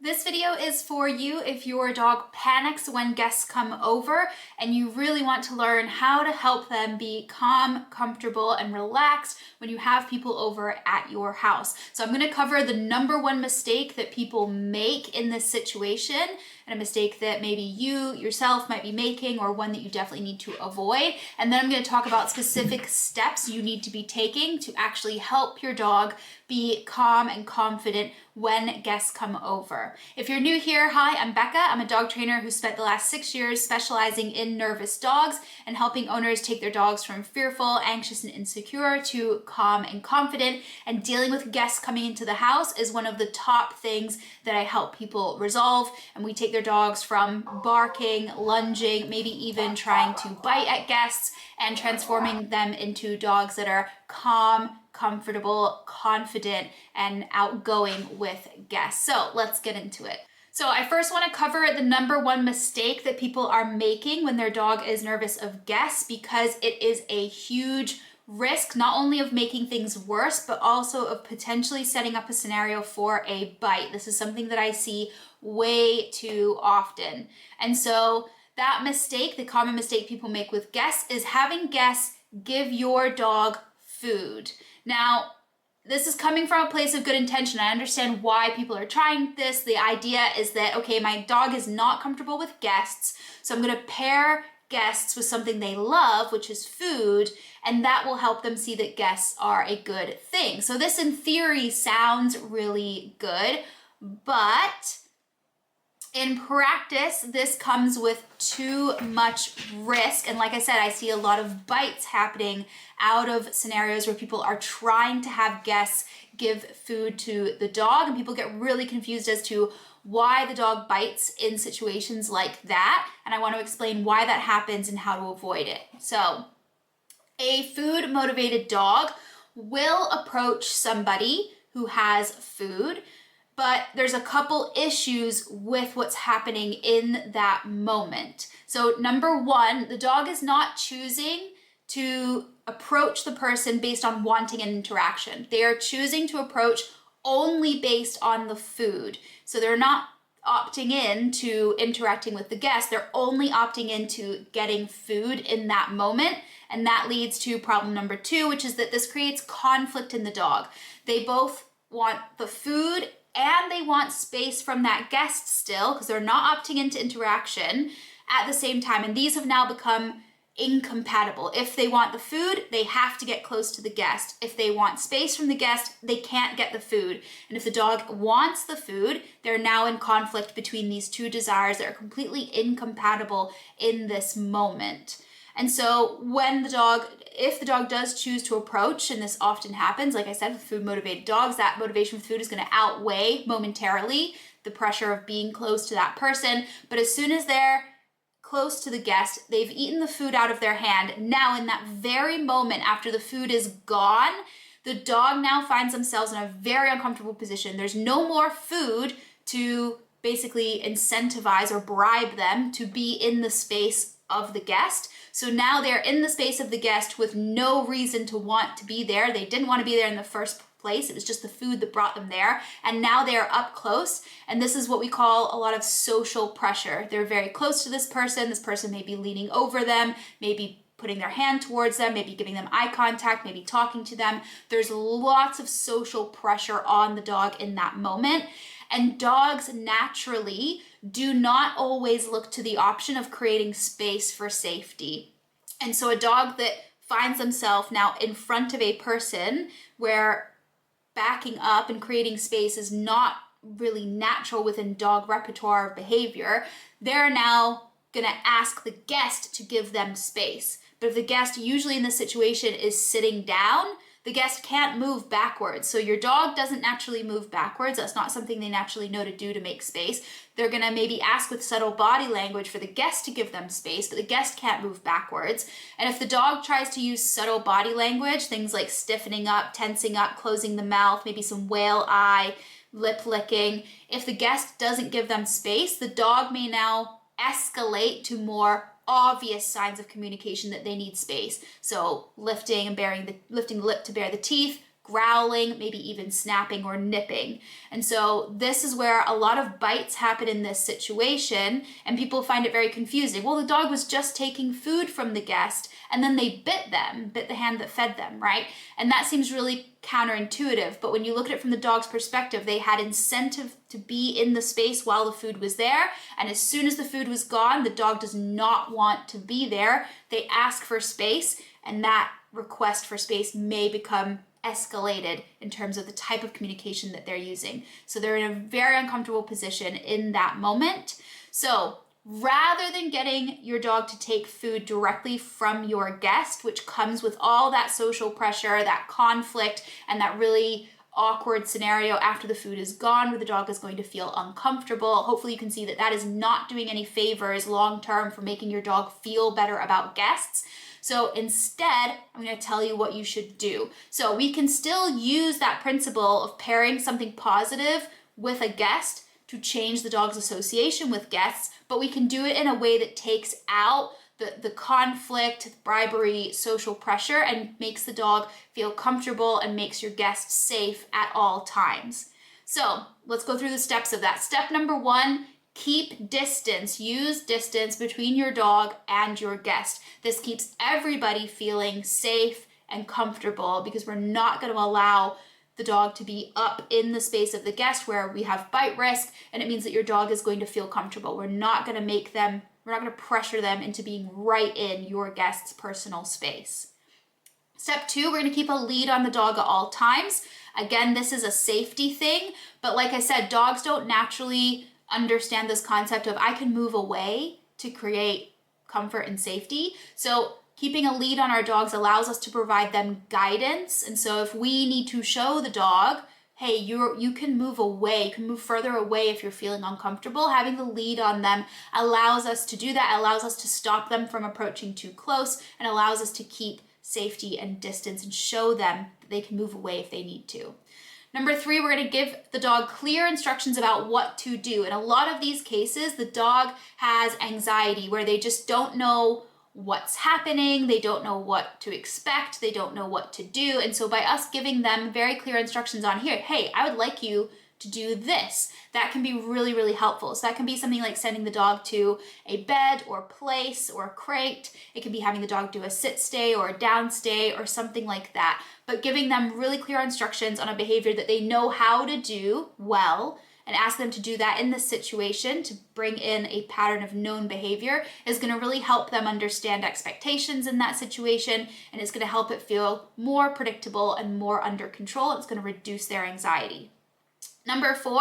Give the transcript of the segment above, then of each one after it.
This video is for you if your dog panics when guests come over and you really want to learn how to help them be calm, comfortable, and relaxed when you have people over at your house. So I'm going to cover the number one mistake that people make in this situation, and a mistake that maybe you yourself might be making, or one that you definitely need to avoid. And then I'm going to talk about specific steps you need to be taking to actually help your dog be calm and confident when guests come over. If you're new here, hi, I'm Becca. I'm a dog trainer who spent the last 6 years specializing in nervous dogs and helping owners take their dogs from fearful, anxious, and insecure to calm and confident. And dealing with guests coming into the house is one of the top things that I help people resolve. And we take their dogs from barking, lunging, maybe even trying to bite at guests, and transforming them into dogs that are calm, comfortable, confident, and outgoing with guests. So let's get into it. So I first want to cover the number one mistake that people are making when their dog is nervous of guests, because it is a huge risk, not only of making things worse, but also of potentially setting up a scenario for a bite. This is something that I see way too often. And so that mistake, the common mistake people make with guests, is having guests give your dog food. Now, this is coming from a place of good intention. I understand why people are trying this. The idea is that, okay, my dog is not comfortable with guests, so I'm going to pair guests with something they love, which is food, and that will help them see that guests are a good thing. So this in theory sounds really good, but in practice, this comes with too much risk. And like I said, I see a lot of bites happening out of scenarios where people are trying to have guests give food to the dog, and people get really confused as to why the dog bites in situations like that. And I want to explain why that happens and how to avoid it. So a food motivated dog will approach somebody who has food, but there's a couple issues with what's happening in that moment. So number one, the dog is not choosing to approach the person based on wanting an interaction. They are choosing to approach only based on the food. So they're not opting in to interacting with the guest. They're only opting into getting food in that moment. And that leads to problem number two, which is that this creates conflict in the dog. They both want the food and they want space from that guest still, because they're not opting into interaction at the same time. And these have now become incompatible. If they want the food, they have to get close to the guest. If they want space from the guest, they can't get the food. And if the dog wants the food, they're now in conflict between these two desires that are completely incompatible in this moment. And so if the dog does choose to approach, and this often happens, like I said, with food motivated dogs, that motivation for food is going to outweigh momentarily the pressure of being close to that person. But as soon as they're close to the guest, they've eaten the food out of their hand. Now, in that very moment after the food is gone, the dog now finds themselves in a very uncomfortable position. There's no more food to basically incentivize or bribe them to be in the space of the guest. So now they're in the space of the guest with no reason to want to be there. They didn't want to be there in the first place. It was just the food that brought them there. And now they're up close. And this is what we call a lot of social pressure. They're very close to this person. This person may be leaning over them, maybe putting their hand towards them, maybe giving them eye contact, maybe talking to them. There's lots of social pressure on the dog in that moment. And dogs naturally do not always look to the option of creating space for safety. And so a dog that finds themselves now in front of a person where backing up and creating space is not really natural within dog repertoire of behavior, they're now going to ask the guest to give them space. But if the guest, usually in this situation, is sitting down, the guest can't move backwards. So your dog doesn't naturally move backwards. That's not something they naturally know to do to make space. They're gonna maybe ask with subtle body language for the guest to give them space, but the guest can't move backwards. And if the dog tries to use subtle body language, things like stiffening up, tensing up, closing the mouth, maybe some whale eye, lip licking, if the guest doesn't give them space, the dog may now escalate to more obvious signs of communication that they need space. So lifting the lip to bare the teeth, growling, maybe even snapping or nipping. And so this is where a lot of bites happen in this situation, and people find it very confusing. Well, the dog was just taking food from the guest and then they bit the hand that fed them, right? And that seems really counterintuitive, but when you look at it from the dog's perspective, they had incentive to be in the space while the food was there, and as soon as the food was gone, the dog does not want to be there. They ask for space, and that request for space may become escalated in terms of the type of communication that they're using. So they're in a very uncomfortable position in that moment. So rather than getting your dog to take food directly from your guest, which comes with all that social pressure, that conflict, and that really awkward scenario after the food is gone where the dog is going to feel uncomfortable. Hopefully you can see that that is not doing any favors long term for making your dog feel better about guests. So instead, I'm going to tell you what you should do. So we can still use that principle of pairing something positive with a guest to change the dog's association with guests, but we can do it in a way that takes out the conflict, bribery, social pressure, and makes the dog feel comfortable and makes your guest safe at all times. So let's go through the steps of that. Step number 1, keep distance. Use distance between your dog and your guest. This keeps everybody feeling safe and comfortable because we're not going to allow the dog to be up in the space of the guest where we have bite risk, and it means that your dog is going to feel comfortable. We're not going to pressure them into being right in your guest's personal space. Step 2, we're going to keep a lead on the dog at all times. Again, this is a safety thing, but like I said, dogs don't naturally understand this concept of I can move away to create comfort and safety. So keeping a lead on our dogs allows us to provide them guidance. And so if we need to show the dog, hey, you can move away, you can move further away if you're feeling uncomfortable, having the lead on them allows us to do that, allows us to stop them from approaching too close, and allows us to keep safety and distance and show them that they can move away if they need to. Number 3, we're going to give the dog clear instructions about what to do. In a lot of these cases, the dog has anxiety where they just don't know what's happening, they don't know what to expect, they don't know what to do. And so by us giving them very clear instructions on here, hey, I would like you to do this, that can be really, really helpful. So that can be something like sending the dog to a bed or place or a crate. It can be having the dog do a sit stay or a down stay or something like that. But giving them really clear instructions on a behavior that they know how to do well, and ask them to do that in this situation to bring in a pattern of known behavior is going to really help them understand expectations in that situation, and it's going to help it feel more predictable and more under control. It's going to reduce their anxiety. Number 4,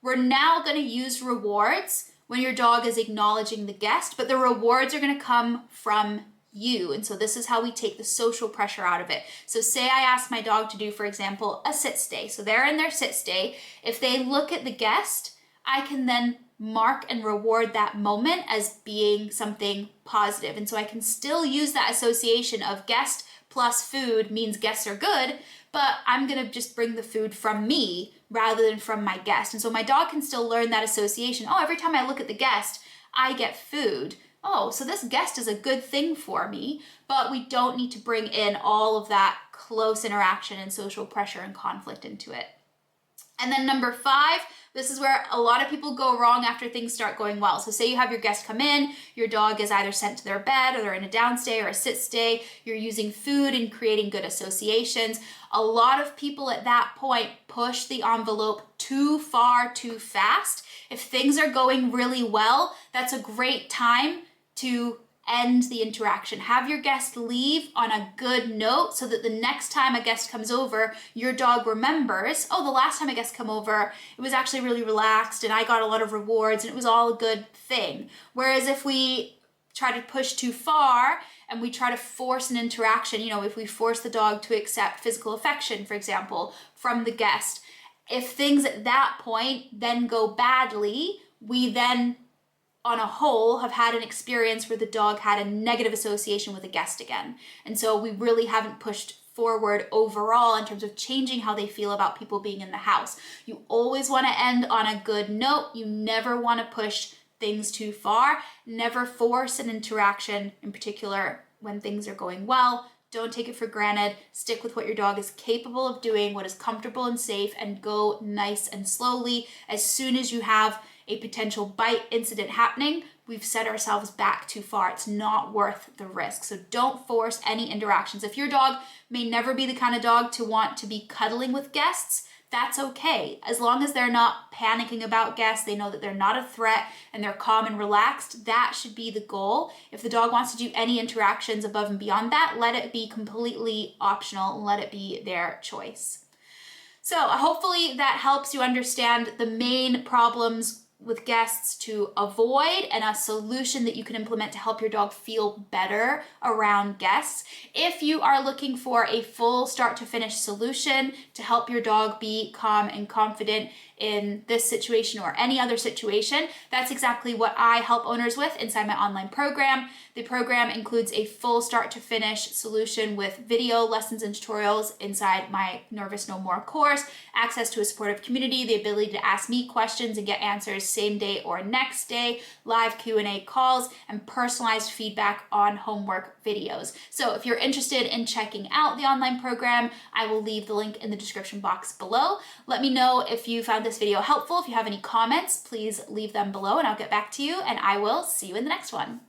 we're now going to use rewards when your dog is acknowledging the guest, but the rewards are going to come from you. And so this is how we take the social pressure out of it. So say I ask my dog to do, for example, a sit stay. So they're in their sit stay. If they look at the guest, I can then mark and reward that moment as being something positive. And so I can still use that association of guest plus food means guests are good, but I'm going to just bring the food from me rather than from my guest. And so my dog can still learn that association. Oh, every time I look at the guest, I get food. Oh, so this guest is a good thing for me, but we don't need to bring in all of that close interaction and social pressure and conflict into it. And then number 5, this is where a lot of people go wrong after things start going well. So say you have your guest come in, your dog is either sent to their bed or they're in a down stay or a sit stay, you're using food and creating good associations. A lot of people at that point push the envelope too far, too fast. If things are going really well, that's a great time to end the interaction. Have your guest leave on a good note so that the next time a guest comes over, your dog remembers, oh, the last time a guest came over, it was actually really relaxed and I got a lot of rewards and it was all a good thing. Whereas if we try to push too far and we try to force an interaction, if we force the dog to accept physical affection, for example, from the guest, if things at that point then go badly, we then on a whole have had an experience where the dog had a negative association with a guest again. And so we really haven't pushed forward overall in terms of changing how they feel about people being in the house. You always want to end on a good note. You never want to push things too far. Never force an interaction, in particular when things are going well. Don't take it for granted. Stick with what your dog is capable of doing, what is comfortable and safe, and go nice and slowly. As soon as you have a potential bite incident happening, we've set ourselves back too far. It's not worth the risk. So don't force any interactions. If your dog may never be the kind of dog to want to be cuddling with guests, that's okay. As long as they're not panicking about guests, they know that they're not a threat and they're calm and relaxed, that should be the goal. If the dog wants to do any interactions above and beyond that, let it be completely optional and let it be their choice. So hopefully that helps you understand the main problems with guests to avoid and a solution that you can implement to help your dog feel better around guests. If you are looking for a full start to finish solution to help your dog be calm and confident in this situation or any other situation, that's exactly what I help owners with inside my online program. The program includes a full start to finish solution with video lessons and tutorials inside my Nervous No More course, access to a supportive community, the ability to ask me questions and get answers same day or next day, live Q&A calls, and personalized feedback on homework videos. So if you're interested in checking out the online program, I will leave the link in the description box below. Let me know if you found this video helpful. If you have any comments, please leave them below and I'll get back to you, and I will see you in the next one.